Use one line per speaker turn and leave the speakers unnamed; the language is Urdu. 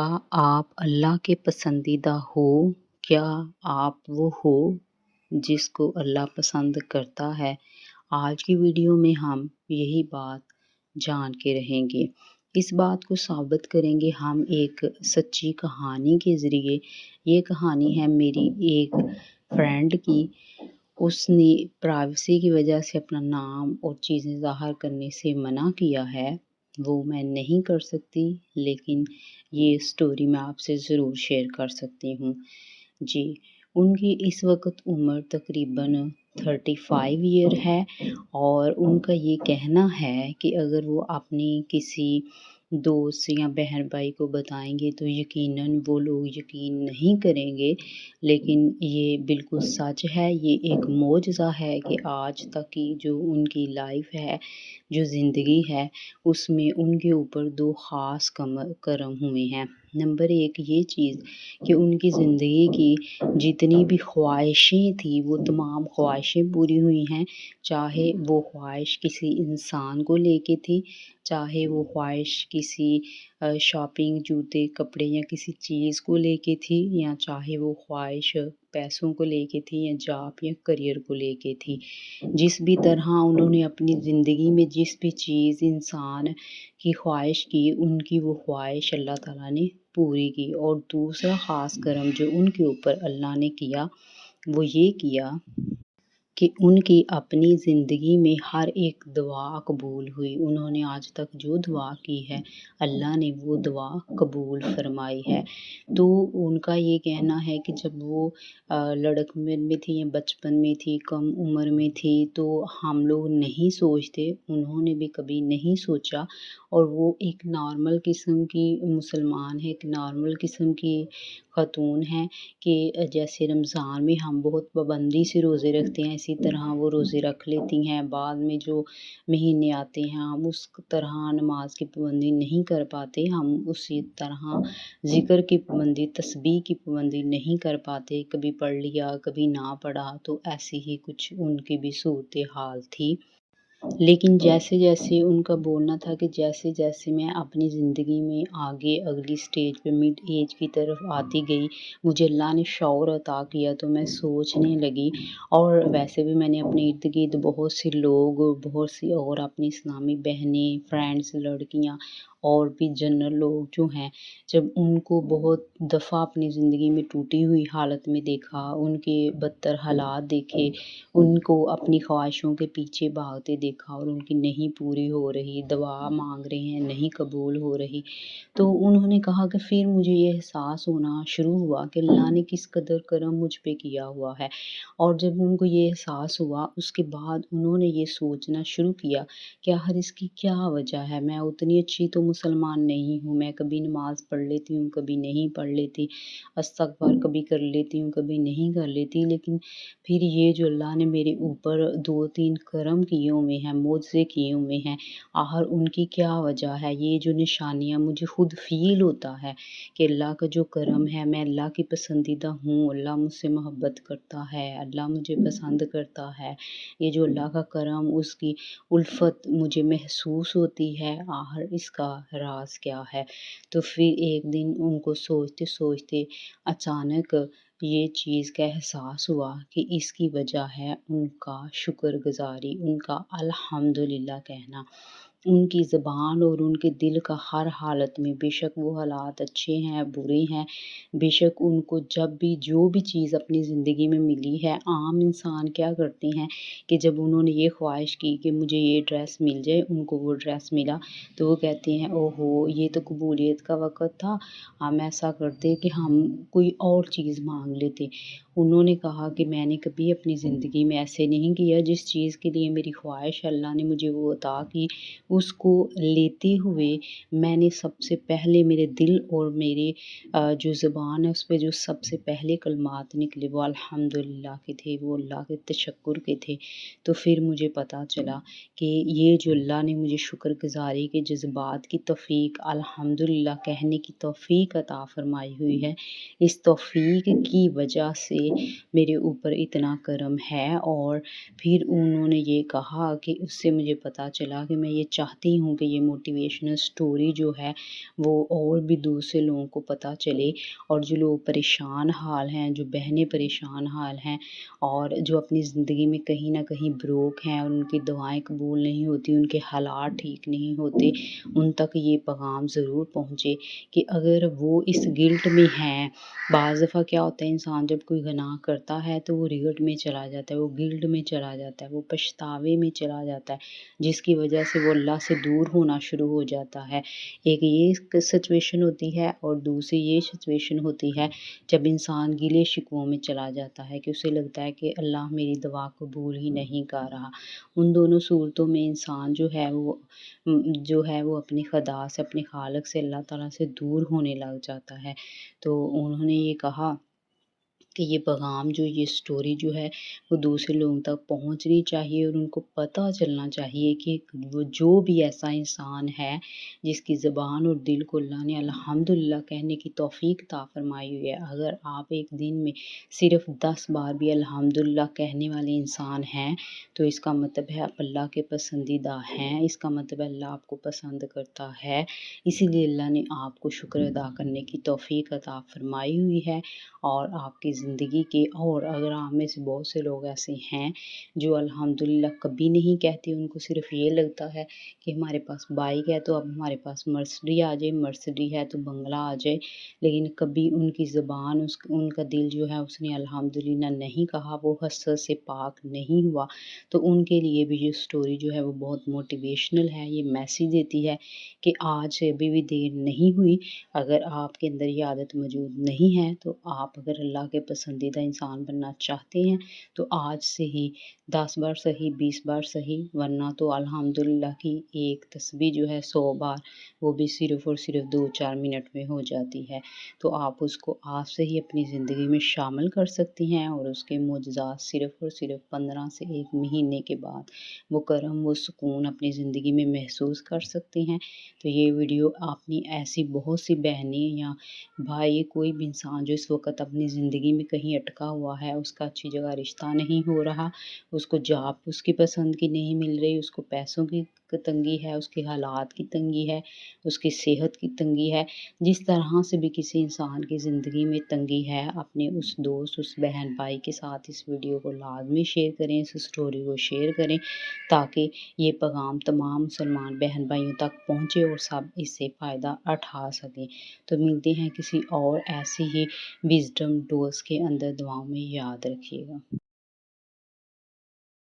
کیا آپ اللہ کے پسندیدہ ہو؟ کیا آپ وہ ہو جس کو اللہ پسند کرتا ہے؟ آج کی ویڈیو میں ہم یہی بات جان کے رہیں گے۔ اس بات کو ثابت کریں گے ہم ایک سچی کہانی کے ذریعے۔ یہ کہانی ہے میری ایک فرینڈ کی۔ اس نے پرائیویسی کی وجہ سے اپنا نام اور چیزیں ظاہر کرنے سے منع کیا ہے، وہ میں نہیں کر سکتی، لیکن یہ سٹوری میں آپ سے ضرور شیئر کر سکتی ہوں۔ جی، ان کی اس وقت عمر تقریباً 35 ایئر ہے، اور ان کا یہ کہنا ہے کہ اگر وہ اپنی کسی دوست یا بہن بھائی کو بتائیں گے تو یقیناً وہ لوگ یقین نہیں کریں گے، لیکن یہ بالکل سچ ہے۔ یہ ایک معجزہ ہے کہ آج تک کی جو ان کی لائف ہے، جو زندگی ہے، اس میں ان کے اوپر دو خاص کرم ہوئے ہیں۔ نمبر ایک یہ چیز کہ ان کی زندگی کی جتنی بھی خواہشیں تھیں وہ تمام خواہشیں پوری ہوئی ہیں، چاہے وہ خواہش کسی انسان کو لے کے تھی، چاہے وہ خواہش کسی شاپنگ، جوتے، کپڑے یا کسی چیز کو لے کے تھی، یا چاہے وہ خواہش پیسوں کو لے کے تھی، یا جاب یا کریئر کو لے کے تھی۔ جس بھی طرح انہوں نے اپنی زندگی میں جس بھی چیز انسان کی خواہش کی، ان کی وہ خواہش اللہ تعالیٰ نے پوری کی۔ اور دوسرا خاص کرم جو ان کے اوپر اللہ نے کیا، وہ یہ کیا کہ ان کی اپنی زندگی میں ہر ایک دعا قبول ہوئی۔ انہوں نے آج تک جو دعا کی ہے، اللہ نے وہ دعا قبول فرمائی ہے۔ تو ان کا یہ کہنا ہے کہ جب وہ لڑکپن میں تھی یا بچپن میں تھی، کم عمر میں تھی، تو ہم لوگ نہیں سوچتے، انہوں نے بھی کبھی نہیں سوچا، اور وہ ایک نارمل قسم کی مسلمان ہے، ایک نارمل قسم کی خاتون ہے، کہ جیسے رمضان میں ہم بہت پابندی سے روزے رکھتے ہیں، اسی طرح وہ روزے رکھ لیتی ہیں۔ بعد میں جو مہینے آتے ہیں ہم اس طرح نماز کی پابندی نہیں کر پاتے، ہم اسی طرح ذکر کی پابندی، تسبیح کی پابندی نہیں کر پاتے، کبھی پڑھ لیا کبھی نہ پڑھا، تو ایسی ہی کچھ ان کی بھی صورتحال تھی۔ لیکن جیسے جیسے ان کا بولنا تھا کہ جیسے جیسے میں اپنی زندگی میں آگے اگلی سٹیج پہ مڈ ایج کی طرف آتی گئی، مجھے اللہ نے شعور عطا کیا، تو میں سوچنے لگی، اور ویسے بھی میں نے اپنے ارد گرد بہت سے لوگ، بہت سی اور اپنی اسلامی بہنیں، فرینڈس، لڑکیاں اور بھی جنرل لوگ جو ہیں، جب ان کو بہت دفعہ اپنی زندگی میں ٹوٹی ہوئی حالت میں دیکھا، ان کے بدتر حالات دیکھے، ان کو اپنی خواہشوں کے پیچھے بھاگتے دیکھا، اور ان کی نہیں پوری ہو رہی، دعا مانگ رہے ہیں نہیں قبول ہو رہی، تو انہوں نے کہا کہ پھر مجھے یہ احساس ہونا شروع ہوا کہ اللہ نے کس قدر کرم مجھ پہ کیا ہوا ہے۔ اور جب ان کو یہ احساس ہوا، اس کے بعد انہوں نے یہ سوچنا شروع کیا کہ آخر اس کی کیا وجہ ہے۔ میں اتنی اچھی تو مسلمان نہیں ہوں، میں کبھی نماز پڑھ لیتی ہوں کبھی نہیں پڑھ لیتی، استغفار کبھی کر لیتی ہوں کبھی نہیں کر لیتی، لیکن پھر یہ جو اللہ نے میرے اوپر 2-3 کرم کیے ہوئے ہیں، معجزے کیے ہوئے ہیں، آخر ان کی کیا وجہ ہے۔ یہ جو نشانیاں مجھے خود فیل ہوتا ہے کہ اللہ کا جو کرم ہے، میں اللہ کی پسندیدہ ہوں، اللہ مجھ سے محبت کرتا ہے، اللہ مجھے پسند کرتا ہے، یہ جو اللہ کا کرم، اس کی الفت مجھے محسوس ہوتی ہے، آخر اس کا راز کیا ہے۔ تو پھر ایک دن ان کو سوچتے سوچتے اچانک یہ چیز کا احساس ہوا کہ اس کی وجہ ہے ان کا شکر گزاری، ان کا الحمدللہ کہنا۔ ان کی زبان اور ان کے دل کا ہر حالت میں، بے شک وہ حالات اچھے ہیں برے ہیں، بے شک ان کو جب بھی جو بھی چیز اپنی زندگی میں ملی ہے، عام انسان کیا کرتے ہیں کہ جب انہوں نے یہ خواہش کی کہ مجھے یہ ڈریس مل جائے، ان کو وہ ڈریس ملا، تو وہ کہتے ہیں اوہو یہ تو قبولیت کا وقت تھا، ہم ایسا کرتے کہ ہم کوئی اور چیز مانگ لیتے۔ انہوں نے کہا کہ میں نے کبھی اپنی زندگی میں ایسے نہیں کیا، جس چیز کے لیے میری خواہش اللہ نے مجھے وہ عطا کی، اس کو لیتے ہوئے میں نے سب سے پہلے میرے دل اور میرے جو زبان ہے اس پہ جو سب سے پہلے کلمات نکلے وہ الحمدللہ کے تھے، وہ اللہ کے تشکر کے تھے۔ تو پھر مجھے پتہ چلا کہ یہ جو اللہ نے مجھے شکر گزاری کے جذبات کی توفیق، الحمدللہ کہنے کی توفیق عطا فرمائی ہوئی ہے، اس توفیق کی وجہ سے میرے اوپر اتنا کرم ہے۔ اور پھر انہوں نے یہ کہا کہ اس سے مجھے پتہ چلا کہ میں یہ چاہتی ہوں کہ یہ موٹیویشنل سٹوری جو ہے وہ اور بھی دوسرے لوگوں کو پتہ چلے، اور جو لوگ پریشان حال ہیں، جو بہنیں پریشان حال ہیں اور جو اپنی زندگی میں کہیں نہ کہیں بروک ہیں اور ان کی دعائیں قبول نہیں ہوتی، ان کے حالات ٹھیک نہیں ہوتے، ان تک یہ پیغام ضرور پہنچے کہ اگر وہ اس گلٹ میں ہیں۔ بعض دفعہ کیا ہوتا ہے، انسان جب کوئی گناہ کرتا ہے تو وہ ریگٹ میں چلا جاتا ہے، وہ گلٹ میں چلا جاتا ہے، وہ پچھتاوے میں چلا جاتا ہے، جس کی وجہ سے وہ اللہ سے دور ہونا شروع ہو جاتا ہے۔ ایک یہ سچویشن ہوتی ہے، اور دوسری یہ سچویشن ہوتی ہے جب انسان گلے شکووں میں چلا جاتا ہے کہ اسے لگتا ہے کہ اللہ میری دعا قبول ہی نہیں کر رہا۔ ان دونوں صورتوں میں انسان جو ہے وہ اپنی خدا سے، اپنے خالق سے، اللہ تعالیٰ سے دور ہونے لگ جاتا ہے۔ تو انہوں نے یہ کہا کہ یہ پیغام یہ سٹوری جو ہے وہ دوسرے لوگوں تک پہنچنی چاہیے، اور ان کو پتہ چلنا چاہیے کہ وہ جو بھی ایسا انسان ہے جس کی زبان اور دل کو اللہ نے الحمدللہ کہنے کی توفیق عطا فرمائی ہوئی ہے، اگر آپ ایک دن میں صرف 10 بار بھی الحمدللہ کہنے والے انسان ہیں تو اس کا مطلب ہے آپ اللہ کے پسندیدہ ہیں، اس کا مطلب ہے اللہ آپ کو پسند کرتا ہے، اسی لیے اللہ نے آپ کو شکر ادا کرنے کی توفیق عطا فرمائی ہوئی ہے۔ اور آپ کی زندگی کے، اور اگر آپ میں سے بہت سے لوگ ایسے ہیں جو الحمدللہ کبھی نہیں کہتے، ان کو صرف یہ لگتا ہے کہ ہمارے پاس بائک ہے تو اب ہمارے پاس مرسڈی آ جائے، مرسڈی ہے تو بنگلہ آ جائے، لیکن کبھی ان کی زبان، ان کا دل جو ہے اس نے الحمدللہ نہیں کہا، وہ حسد سے پاک نہیں ہوا، تو ان کے لیے بھی یہ سٹوری جو ہے وہ بہت موٹیویشنل ہے۔ یہ میسیج دیتی ہے کہ آج سے ابھی بھی دیر نہیں ہوئی، اگر آپ کے اندر یہ عادت موجود نہیں ہے تو آپ اگر اللہ کے پسندیدہ انسان بننا چاہتے ہیں تو آج سے ہی 10 بار صحیح، 20 بار صحیح، ورنہ تو الحمدللہ کی ایک تسبیح جو ہے 100 بار، وہ بھی صرف اور صرف 2-4 منٹ میں ہو جاتی ہے، تو آپ اس کو آج سے ہی اپنی زندگی میں شامل کر سکتی ہیں، اور اس کے معجزات صرف اور صرف 15 سے 1 مہینے کے بعد وہ کرم، وہ سکون اپنی زندگی میں محسوس کر سکتے ہیں۔ تو یہ ویڈیو اپنی ایسی بہت سی بہنیں یا بھائی، کوئی بھی انسان جو اس وقت اپنی زندگی میں کہیں اٹکا ہوا ہے، اس کا اچھی جگہ رشتہ نہیں ہو رہا، اس کو جاب اس کی پسند کی نہیں مل رہی، اس کو پیسوں کی تنگی ہے، اس کے حالات کی تنگی ہے، اس کی صحت کی تنگی ہے، جس طرح سے بھی کسی انسان کی زندگی میں تنگی ہے، اپنے اس دوست، اس بہن بھائی کے ساتھ اس ویڈیو کو لازمی شیئر کریں، اس سٹوری کو شیئر کریں، تاکہ یہ پیغام تمام مسلمان بہن بھائیوں تک پہنچے اور سب اس سے فائدہ اٹھا سکیں۔ تو ملتے ہیں کسی اور ایسی ہی وزڈم ڈوز کے اندر، دعاؤں میں یاد رکھیے گا۔